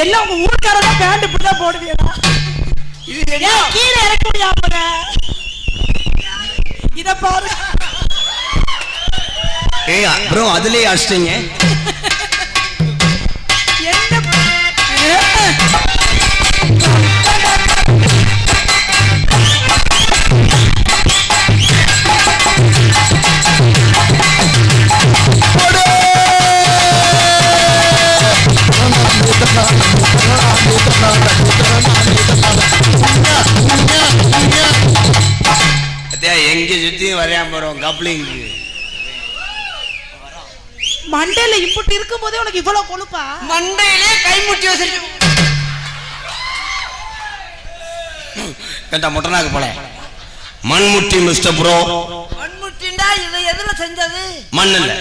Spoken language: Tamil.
எல்லாம் உங்க ஊருக்காரதான் பேண்ட் இப்படிதான் போடுவீங்களா? இது கீழே இறக்க முடியாம இத பாரு. ஏய் ப்ரோ அதுலயே அடிச்சிட்டீங்க. எங்க சுத்தி வரையாம போறோம் கப்ளிங். மண்டையில இம்புட்டு இருக்கும் போதே உனக்கு இவ்வளவு கொழுப்பா? மண்டையிலே கைமுட்டி வச்சிருக்க. கேட்டா முட்டனாக்கு போல மண்முட்டி மிஸ்டர் ப்ரோ. மண்முட்டிண்டா இதை எதுல செஞ்சது? மண்ணுல